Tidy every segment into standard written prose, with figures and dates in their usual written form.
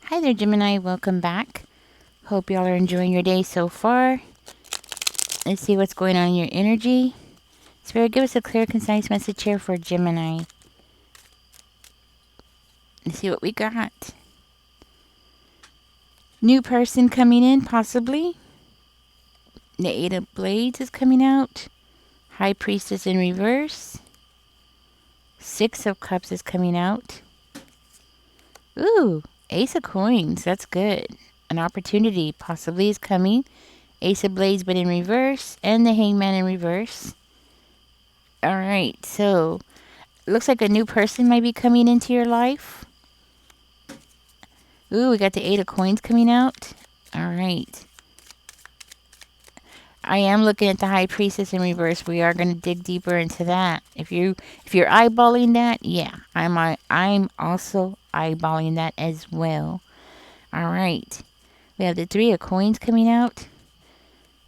Hi there, Gemini. Welcome back. Hope y'all are enjoying your day so far. Let's see what's going on in your energy. Spirit, give us a clear, concise message here for Gemini. Let's see what we got. New person coming in, possibly. The Eight of Blades is coming out. High Priestess in reverse. Six of Cups is coming out. Ooh, Ace of Coins. That's good. An opportunity possibly is coming. Ace of Blades, but in reverse. And the Hangman in reverse. Alright, so looks like a new person might be coming into your life. Ooh, we got the Eight of Coins coming out. Alright. I am looking at the High Priestess in reverse. We are going to dig deeper into that. If you're eyeballing that, yeah, I'm also eyeballing that as well. All right. We have the Three of Coins coming out.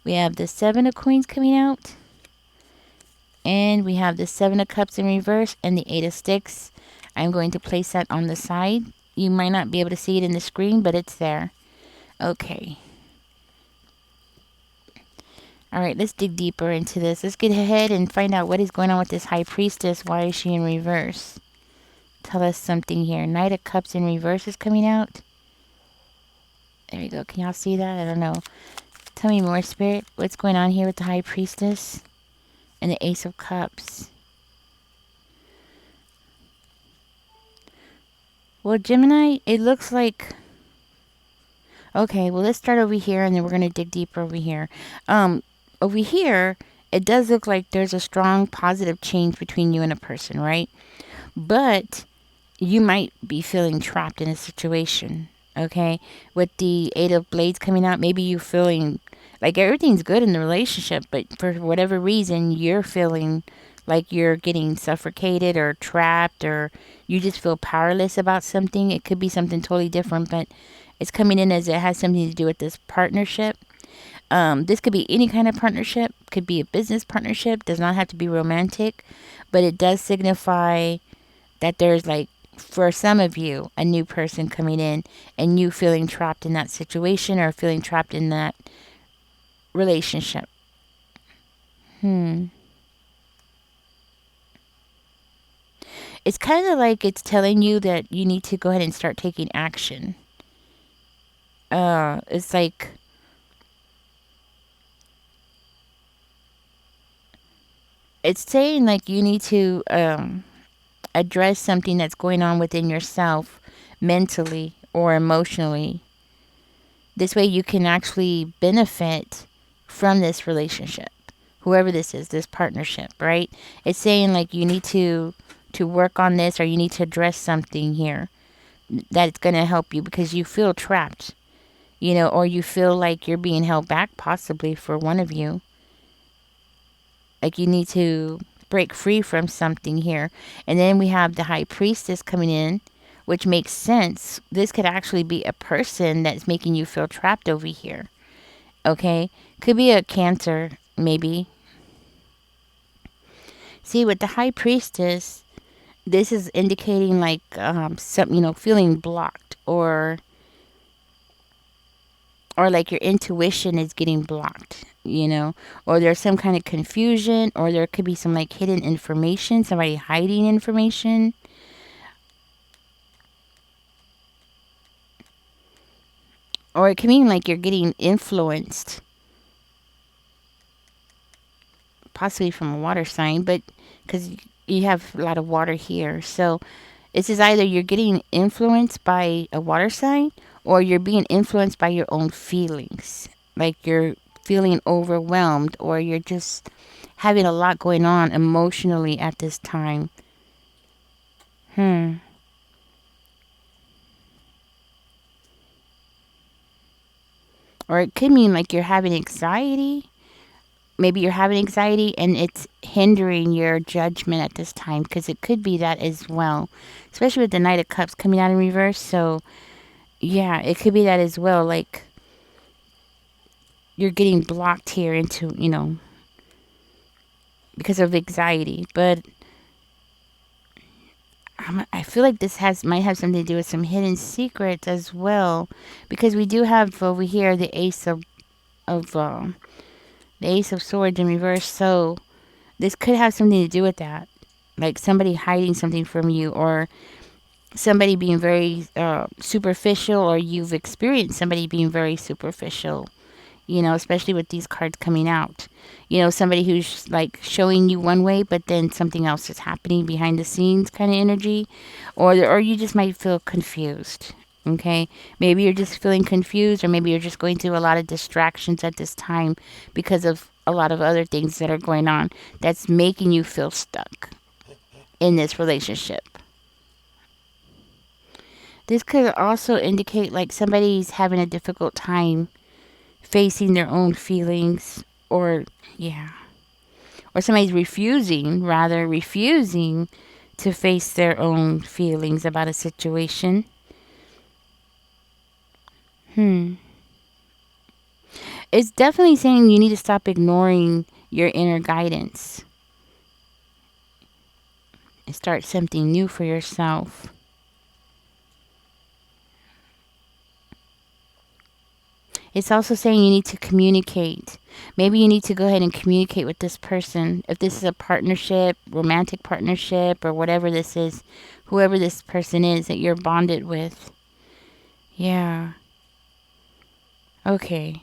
We have the Seven of Coins coming out. And we have the Seven of Cups in reverse and the Eight of Sticks. I'm going to place that on the side. You might not be able to see it in the screen, but it's there. Okay. All right, let's dig deeper into this. Let's get ahead and find out what is going on with this High Priestess. Why is she in reverse? Tell us something here. Knight of Cups in reverse is coming out. There you go. Can y'all see that? I don't know. Tell me more, Spirit. What's going on here with the High Priestess and the Ace of Cups? Well, Gemini, it looks like... Okay, well, let's start over here, and then we're going to dig deeper over here. Over here, it does look like there's a strong positive change between you and a person, right? But you might be feeling trapped in a situation, okay? With the Eight of Blades coming out, maybe you feeling like everything's good in the relationship, but for whatever reason, you're feeling like you're getting suffocated or trapped, or you just feel powerless about something. It could be something totally different, but it's coming in as it has something to do with this partnership. This could be any kind of partnership, could be a business partnership, does not have to be romantic, but it does signify that there's, like, for some of you, a new person coming in and you feeling trapped in that situation or feeling trapped in that relationship. It's kind of like it's telling you that you need to go ahead and start taking action. It's like it's saying like you need to address something that's going on within yourself mentally or emotionally. This way you can actually benefit from this relationship, whoever this is, this partnership, right? It's saying like you need to work on this, or you need to address something here that's going to help you because you feel trapped, or you feel like you're being held back, possibly for one of you. Like you need to break free from something here. And then we have the High Priestess coming in, which makes sense. This could actually be a person that's making you feel trapped over here. Okay? Could be a Cancer, maybe. See, with the High Priestess, this is indicating like some, feeling blocked, or like your intuition is getting blocked, or there's some kind of confusion, or there could be some like hidden information, somebody hiding information. Or it can mean like you're getting influenced, possibly from a water sign, but because you have a lot of water here. So this is either you're getting influenced by a water sign, or you're being influenced by your own feelings. Like you're feeling overwhelmed, or you're just having a lot going on emotionally at this time. Or it could mean like you're having anxiety. Maybe you're having anxiety and it's hindering your judgment at this time, because it could be that as well. Especially with the Knight of Cups coming out in reverse. So, yeah, it could be that as well. Like, you're getting blocked here into, because of anxiety. But I feel like this has might have something to do with some hidden secrets as well, because we do have over here the of the Ace of Swords in reverse. So this could have something to do with that, like somebody hiding something from you, or somebody being very superficial, or you've experienced somebody being very superficial, especially with these cards coming out. Somebody who's like showing you one way, but then something else is happening behind the scenes kind of energy, or you just might feel confused. Okay, maybe you're just feeling confused, or maybe you're just going through a lot of distractions at this time because of a lot of other things that are going on that's making you feel stuck in this relationship. This could also indicate like somebody's having a difficult time facing their own feelings, or yeah, or somebody's refusing to face their own feelings about a situation. Hmm. It's definitely saying you need to stop ignoring your inner guidance and start something new for yourself. It's also saying you need to communicate. Maybe you need to go ahead and communicate with this person. If this is a partnership, romantic partnership, or whatever this is, whoever this person is that you're bonded with. Yeah. Okay.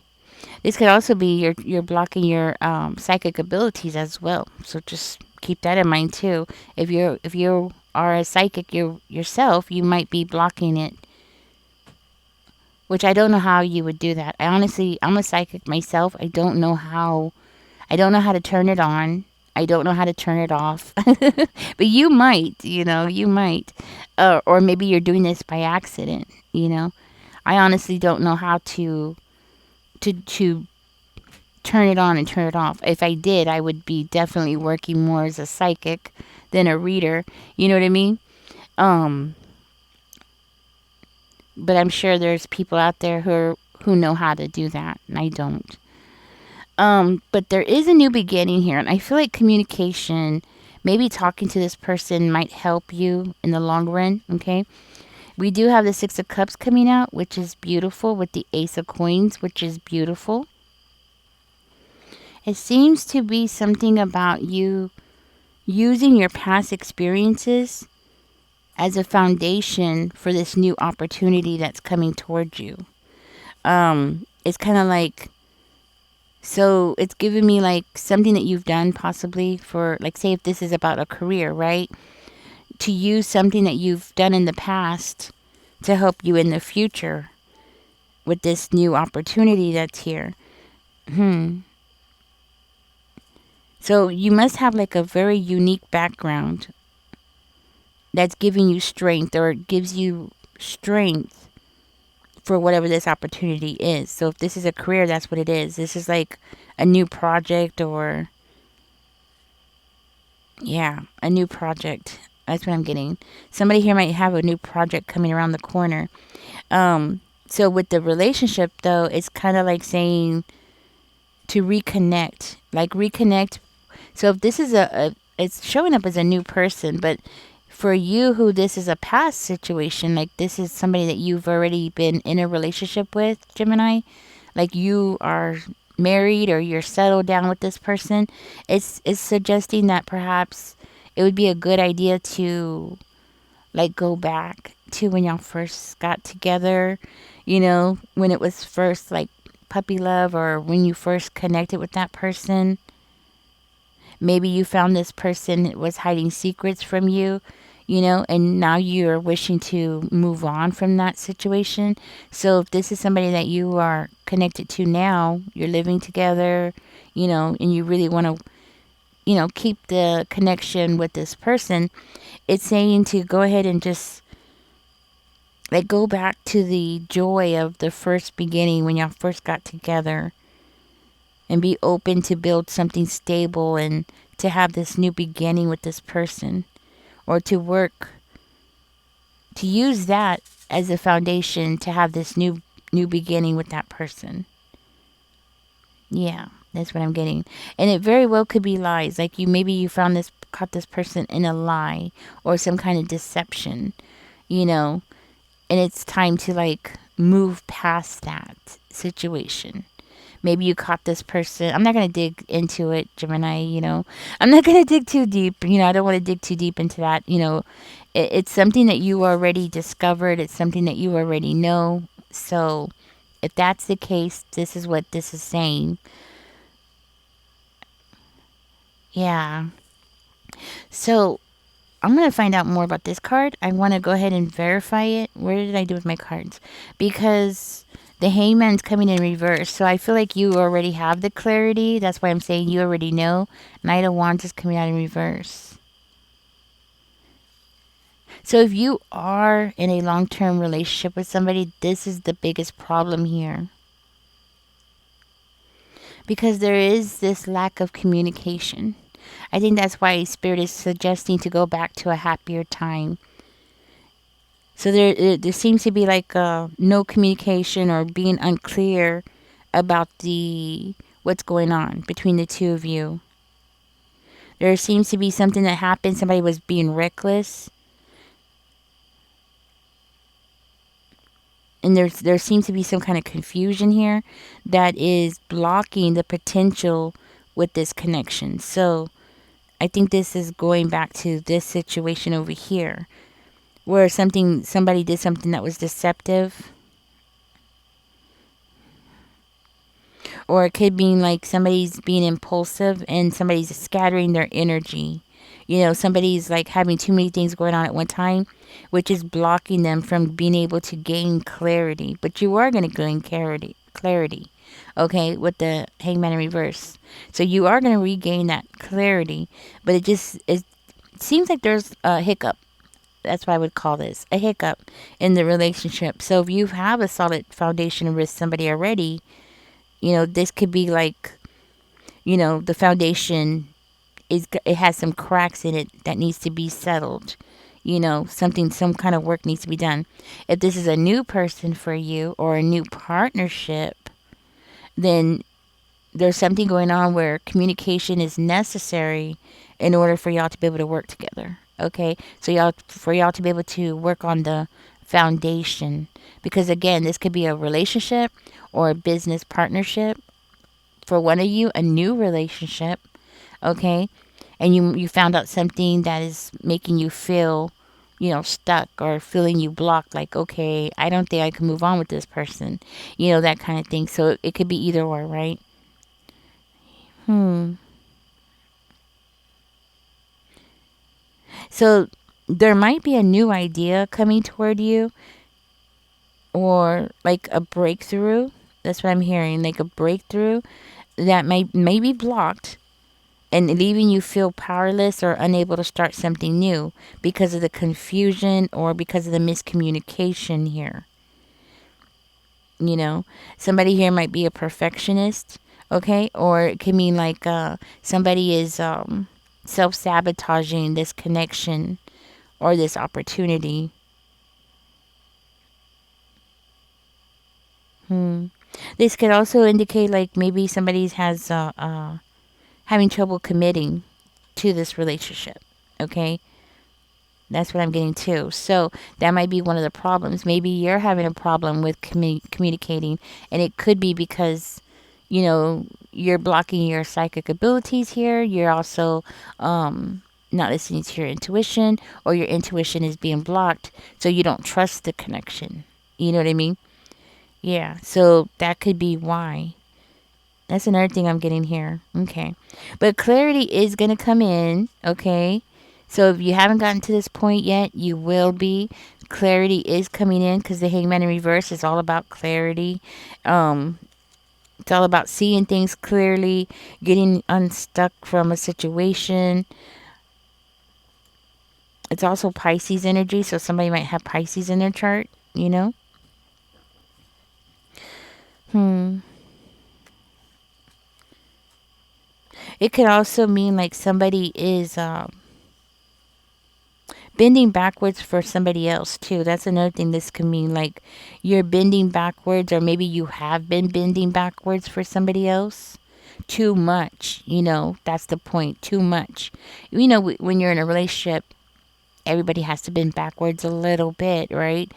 This could also be you're blocking your psychic abilities as well. So just keep that in mind too. If you are a psychic yourself, you might be blocking it. Which I don't know how you would do that. I'm a psychic myself. I don't know how to turn it on. I don't know how to turn it off. But you might. Or maybe you're doing this by accident. I honestly don't know how to turn it on and turn it off. If I did, I would be definitely working more as a psychic than a reader. You know what I mean? Um, but I'm sure there's people out there who know how to do that, and I don't. But there is a new beginning here, and I feel like communication, maybe talking to this person might help you in the long run. Okay, we do have the Six of Cups coming out, which is beautiful, with the Ace of Coins, which is beautiful. It seems to be something about you using your past experiences as a foundation for this new opportunity that's coming towards you. It's kind of like, so it's giving me like something that you've done possibly for, like, say if this is about a career, right? To use something that you've done in the past to help you in the future with this new opportunity that's here. Hmm. So you must have like a very unique background that's giving you strength, or it gives you strength for whatever this opportunity is. So if this is a career, that's what it is. This is like a new project, or yeah, a new project. That's what I'm getting. Somebody here might have a new project coming around the corner. So with the relationship though, it's kind of like saying to reconnect, like reconnect. So if this is it's showing up as a new person, but for you who this is a past situation, like this is somebody that you've already been in a relationship with, Gemini, like you are married or you're settled down with this person, it's suggesting that perhaps it would be a good idea to like go back to when y'all first got together, when it was first like puppy love, or when you first connected with that person. Maybe you found this person was hiding secrets from you, and now you're wishing to move on from that situation. So if this is somebody that you are connected to now, you're living together, and you really want to, keep the connection with this person, it's saying to go ahead and just like go back to the joy of the first beginning when y'all first got together, and be open to build something stable and to have this new beginning with this person, or to work to use that as a foundation to have this new beginning with that person. Yeah, that's what I'm getting. And it very well could be lies. Like maybe you found caught this person in a lie or some kind of deception, you know, and it's time to like move past that situation. Maybe you caught this person. I'm not going to dig into it, Gemini, you know. I'm not going to dig too deep. You know, I don't want to dig too deep into that. You know, it's something that you already discovered, it's something that you already know. So, if that's the case, this is what this is saying. Yeah. So, I'm going to find out more about this card. I want to go ahead and verify it. Where did I do with my cards? Because the hangman's coming in reverse. So I feel like you already have the clarity. That's why I'm saying you already know. Knight of Wands is coming out in reverse. So if you are in a long-term relationship with somebody, this is the biggest problem here. Because there is this lack of communication. I think that's why Spirit is suggesting to go back to a happier time. So there seems to be like no communication or being unclear about the what's going on between the two of you. There seems to be something that happened. Somebody was being reckless, and there seems to be some kind of confusion here that is blocking the potential with this connection. So I think this is going back to this situation over here where somebody did something that was deceptive, or it could mean like somebody's being impulsive and somebody's scattering their energy. You know, somebody's like having too many things going on at one time, which is blocking them from being able to gain clarity. But you are going to gain clarity, okay, with the hangman in reverse. So you are going to regain that clarity, but it seems like there's a hiccup. That's what I would call this, a hiccup in the relationship. So if you have a solid foundation with somebody already, you know, this could be like, you know, the foundation it has some cracks in it that needs to be settled. You know, some kind of work needs to be done. If this is a new person for you or a new partnership, then there's something going on where communication is necessary in order for y'all to be able to work together. Okay? So y'all to be able to work on the foundation, because again, this could be a relationship or a business partnership. For one of you, a new relationship, okay? And you found out something that is making you feel, you know, stuck or feeling you blocked, like, okay, I don't think I can move on with this person. You know, that kind of thing. So it could be either or, right? Hmm. So there might be a new idea coming toward you, or like a breakthrough. That's what I'm hearing, like a breakthrough that may be blocked and leaving you feel powerless or unable to start something new because of the confusion or because of the miscommunication here. You know, somebody here might be a perfectionist, okay? Or it could mean like somebody is self-sabotaging this connection or this opportunity. Hmm. This could also indicate like maybe somebody has having trouble committing to this relationship. Okay, that's what I'm getting to. So that might be one of the problems. Maybe you're having a problem with communicating, and it could be because, you know, you're blocking your psychic abilities here. You're also not listening to your intuition, or your intuition is being blocked, so you don't trust the connection. You know what I mean? Yeah. So that could be why. That's another thing I'm getting here. Okay. But clarity is going to come in. Okay. So if you haven't gotten to this point yet, you will be. Clarity is coming in because the hangman in reverse is all about clarity. Um, it's all about seeing things clearly, getting unstuck from a situation. It's also Pisces energy. So somebody might have Pisces in their chart, you know? Hmm. It could also mean like somebody is bending backwards for somebody else too. That's another thing this can mean. Like you're bending backwards, or maybe you have been bending backwards for somebody else. too much. That's the point. Too much. When you're in a relationship, everybody has to bend backwards a little bit, right?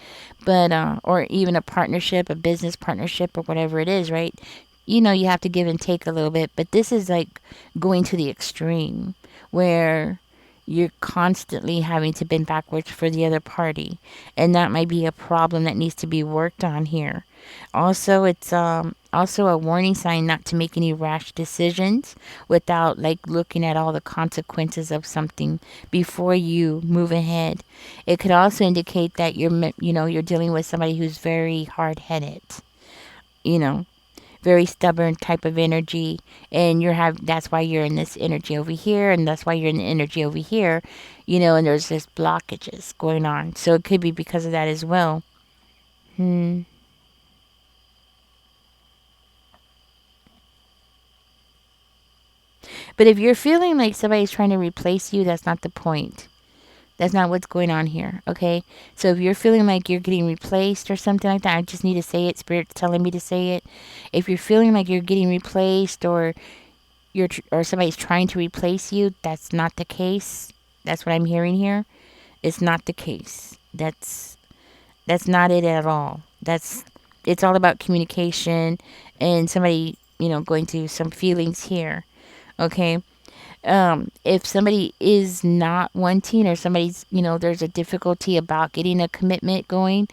But or even a partnership, a business partnership, or whatever it is, right? You have to give and take a little bit. But this is like going to the extreme where you're constantly having to bend backwards for the other party, and that might be a problem that needs to be worked on here. Also, it's also a warning sign not to make any rash decisions without like looking at all the consequences of something before you move ahead. It could also indicate that you're dealing with somebody who's very hard-headed, you know, very stubborn type of energy, and that's why you're in this energy over here, and that's why you're in the energy over here, and there's this blockages going on. So it could be because of that as well. Hmm. But if you're feeling like somebody's trying to replace you, that's not the point. That's not what's going on here, okay? So if you're feeling like you're getting replaced or something like that, I just need to say it. Spirit's telling me to say it. If you're feeling like you're getting replaced, or or somebody's trying to replace you, that's not the case. That's what I'm hearing here. It's not the case. That's not it at all. It's all about communication and somebody, going through some feelings here. Okay? If somebody is not wanting, or somebody's, there's a difficulty about getting a commitment going,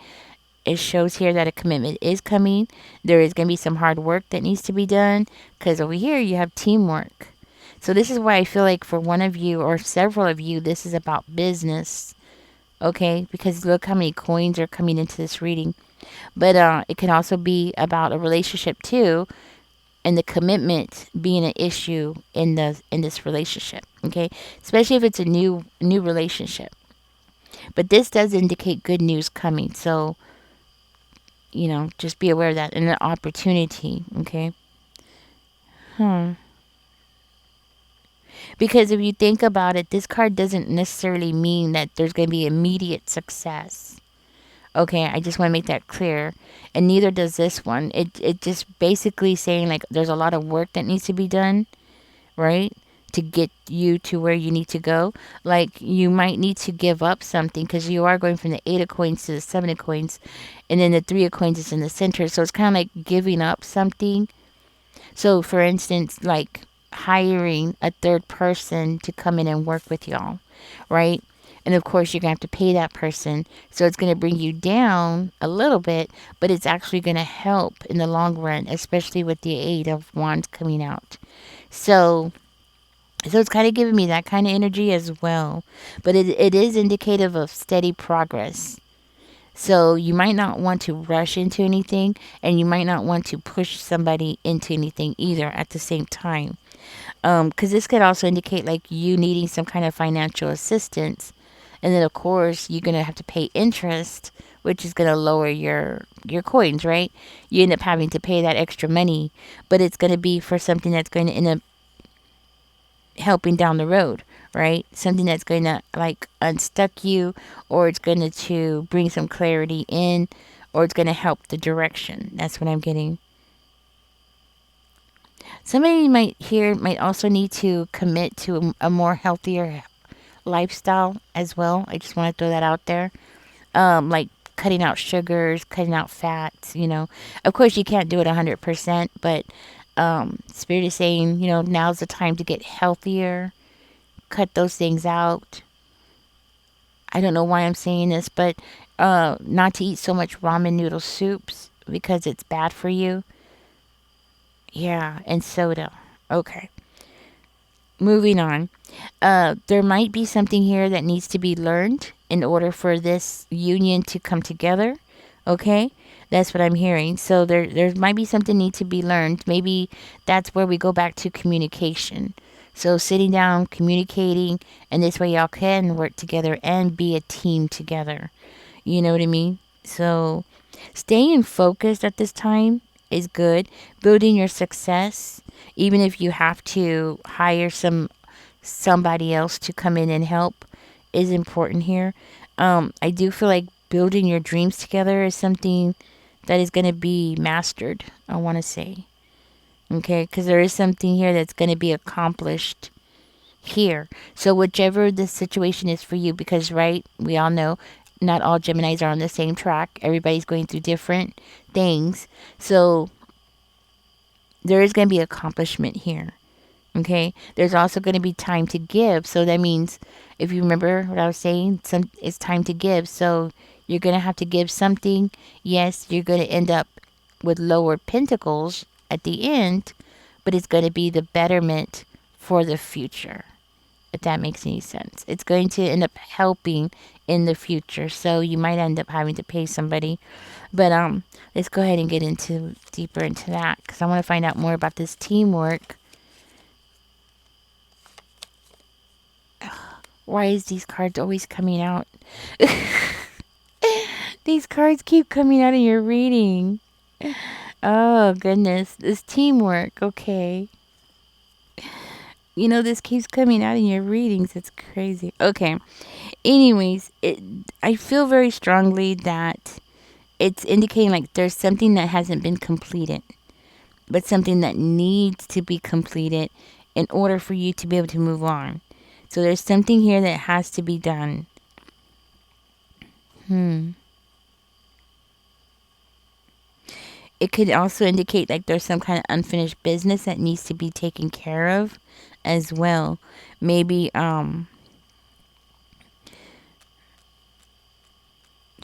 it shows here that a commitment is coming. There is going to be some hard work that needs to be done, because over here you have teamwork. So this is why I feel like for one of you or several of you, this is about business. Okay, because look how many coins are coming into this reading. But it can also be about a relationship too, and the commitment being an issue in this relationship. Okay, especially if it's a new relationship. But this does indicate good news coming. So just be aware of that, and an opportunity. Okay. Hmm. Because if you think about it, this card doesn't necessarily mean that there's going to be immediate success. Okay, I just want to make that clear. And neither does this one. It just basically saying like there's a lot of work that needs to be done, right? To get you to where you need to go. Like you might need to give up something, because you are going from the 8 of coins to the 7 of coins, and then the 3 of coins is in the center. So it's kind of like giving up something. So for instance, like hiring a third person to come in and work with y'all, right? And of course, you're going to have to pay that person. So it's going to bring you down a little bit, but it's actually going to help in the long run, especially with the 8 of Wands coming out. So it's kind of giving me that kind of energy as well. But it is indicative of steady progress. So you might not want to rush into anything, and you might not want to push somebody into anything either at the same time. Because this could also indicate like you needing some kind of financial assistance, and then of course you're gonna have to pay interest, which is gonna lower your coins, right? You end up having to pay that extra money, but it's gonna be for something that's going to end up helping down the road, right? Something that's going to like unstuck you, or it's going to bring some clarity in, or it's going to help the direction. That's what I'm getting. Somebody might also need to commit to a more healthier lifestyle as well. I just want to throw that out there. Like cutting out sugars, cutting out fats. Of course, you can't do it 100%, but Spirit is saying, now's the time to get healthier, cut those things out. I don't know why I'm saying this, but not to eat so much ramen noodle soups because it's bad for you. Yeah, and soda. Okay. Moving on. There might be something here that needs to be learned in order for this union to come together. Okay? That's what I'm hearing. So there might be something need to be learned. Maybe that's where we go back to communication. So sitting down, communicating, and this way y'all can work together and be a team together. You know what I mean? So staying focused at this time is good. Building your success, even if you have to hire somebody else to come in and help, is important here. I do feel like building your dreams together is something that is going to be mastered, I want to say. Okay, because there is something here that's going to be accomplished here. So whichever the situation is for you, because right, we all know not all Geminis are on the same track. Everybody's going through different things. So there is going to be accomplishment here. Okay, there's also going to be time to give. So that means, if you remember what I was saying, it's time to give. So you're going to have to give something. Yes, you're going to end up with lower pentacles at the end, but it's going to be the betterment for the future, if that makes any sense. It's going to end up helping in the future. So you might end up having to pay somebody. But let's go ahead and get into deeper into that, because I want to find out more about this teamwork. Why is these cards always coming out? These cards keep coming out in your reading. Oh, goodness. This teamwork. Okay. You know, this keeps coming out in your readings. It's crazy. Okay. Anyways, I feel very strongly that it's indicating like there's something that hasn't been completed, but something that needs to be completed in order for you to be able to move on. So there's something here that has to be done. It could also indicate like there's some kind of unfinished business that needs to be taken care of as well. Maybe trying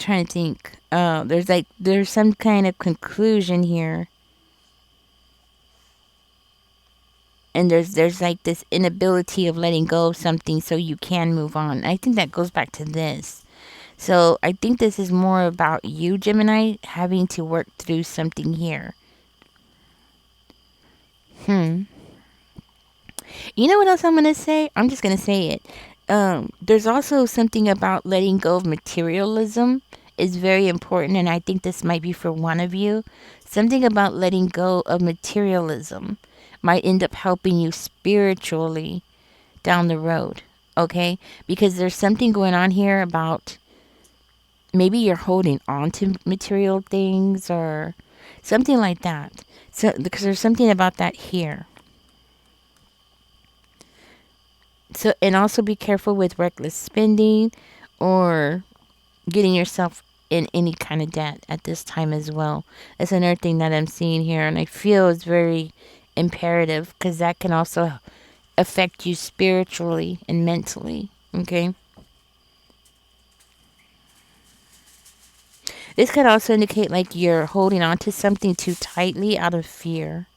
to think. There's some kind of conclusion here. And there's like this inability of letting go of something so you can move on. I think that goes back to this. So I think this is more about you, Gemini, having to work through something here. You know what else I'm gonna say? I'm just gonna say it. There's also something about letting go of materialism is very important, and I think this might be for one of you. Something about letting go of materialism might end up helping you spiritually down the road. Okay, because there's something going on here about maybe you're holding on to material things or something like that. So because there's something about that here. So, and also be careful with reckless spending or getting yourself in any kind of debt at this time as well. That's another thing that I'm seeing here, and I feel is very imperative because that can also affect you spiritually and mentally. Okay. This could also indicate like you're holding on to something too tightly out of fear.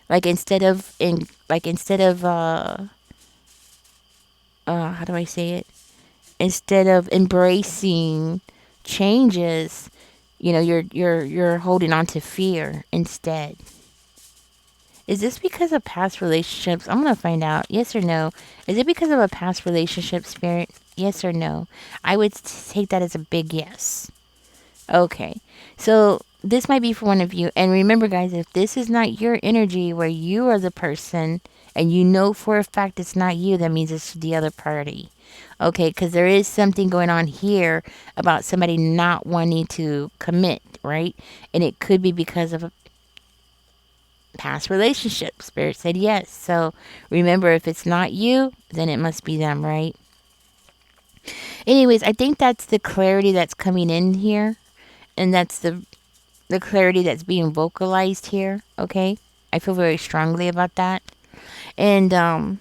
Like instead of how do I say it? Instead of embracing changes, you're holding on to fear instead. Is this because of past relationships? I'm gonna find out. Yes or no? Is it because of a past relationship, Spirit? Yes or no? I would take that as a big yes. Okay. So this might be for one of you. And remember, guys, if this is not your energy where you are the person and you know for a fact it's not you, that means it's the other party. Okay. Because there is something going on here about somebody not wanting to commit, right? And it could be because of a past relationship. Spirit said yes. So remember, if it's not you, then it must be them, right? Anyways, I think that's the clarity that's coming in here. And that's the clarity that's being vocalized here. Okay, I feel very strongly about that, and I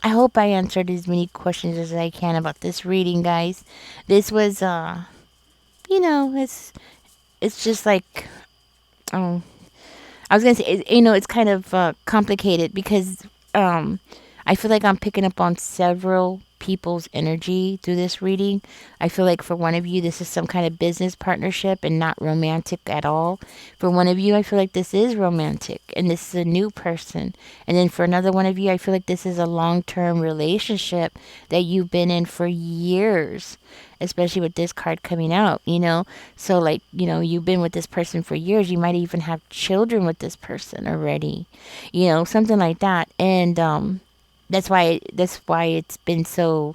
hope I answered as many questions as I can about this reading, guys. This was it's just like, oh, I was gonna say, it's kind of complicated because I feel like I'm picking up on several people's energy through this reading. I feel like for one of you, this is some kind of business partnership and not romantic at all. For one of you, I feel like this is romantic and this is a new person. And then for another one of you, I feel like this is a long-term relationship that you've been in for years, especially with this card coming out, So, like, you've been with this person for years. You might even have children with this person already, something like that. And that's why it's been so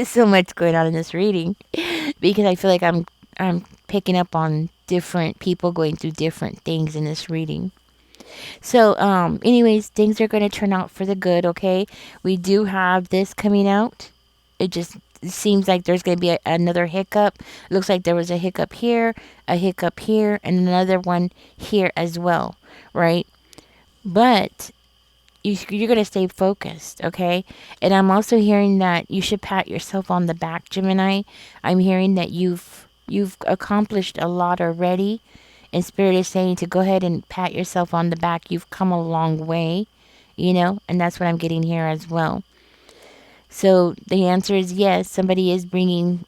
so much going on in this reading because I feel like I'm picking up on different people going through different things in this reading. So, anyways, things are going to turn out for the good, okay? We do have this coming out. It just seems like there's going to be another hiccup. Looks like there was a hiccup here, and another one here as well, right? But you're going to stay focused, okay? And I'm also hearing that you should pat yourself on the back, Gemini. I'm hearing that you've accomplished a lot already, and Spirit is saying to go ahead and pat yourself on the back. You've come a long way, and that's what I'm getting here as well. So the answer is yes, somebody is bringing,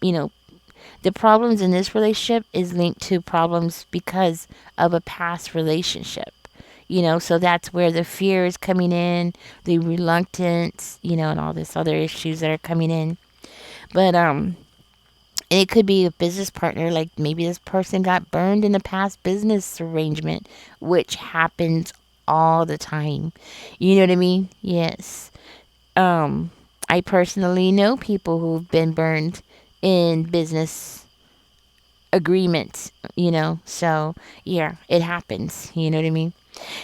you know, the problems in this relationship is linked to problems because of a past relationship. So that's where the fear is coming in, the reluctance, and all this other issues that are coming in. But and it could be a business partner, like maybe this person got burned in a past business arrangement, which happens all the time. You know what I mean? Yes. Um, I personally know people who've been burned in business agreements, so yeah, it happens. You know what I mean?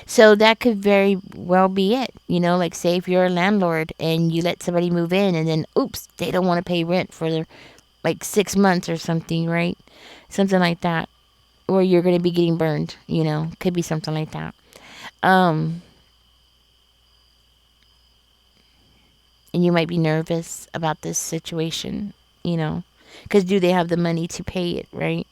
So that could very well be it. Like say if you're a landlord and you let somebody move in and then, oops, they don't want to pay rent for like 6 months or something, right? Something like that. Or you're going to be getting burned, could be something like that. Um, and you might be nervous about this situation, because do they have the money to pay it, right?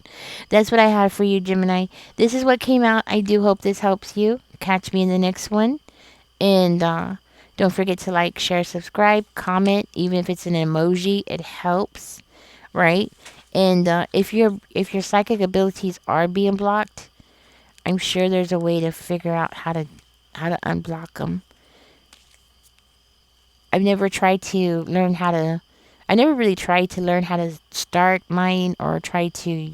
That's what I had for you, Gemini. This is what came out. I do hope this helps you. Catch me in the next one. And don't forget to like, share, subscribe, comment. Even if it's an emoji, it helps, right? And if your psychic abilities are being blocked, I'm sure there's a way to figure out how to unblock them. I've never tried to learn how to. I never really tried to learn how to start mine or try to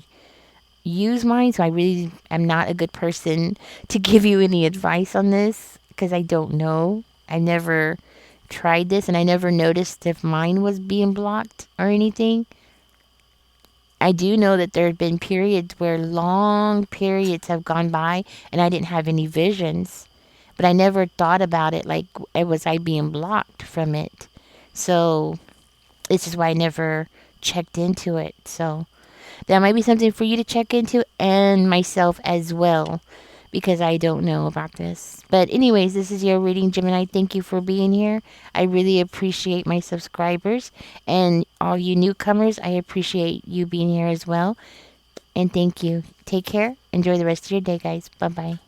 use mine, so I really am not a good person to give you any advice on this because I don't know. I never tried this and I never noticed if mine was being blocked or anything. I do know that there have been periods where long periods have gone by and I didn't have any visions, but I never thought about it like was I being blocked from it. So this is why I never checked into it. So that might be something for you to check into and myself as well because I don't know about this. But anyways, this is your reading, Gemini. Thank you for being here. I really appreciate my subscribers and all you newcomers. I appreciate you being here as well. And thank you. Take care. Enjoy the rest of your day, guys. Bye-bye.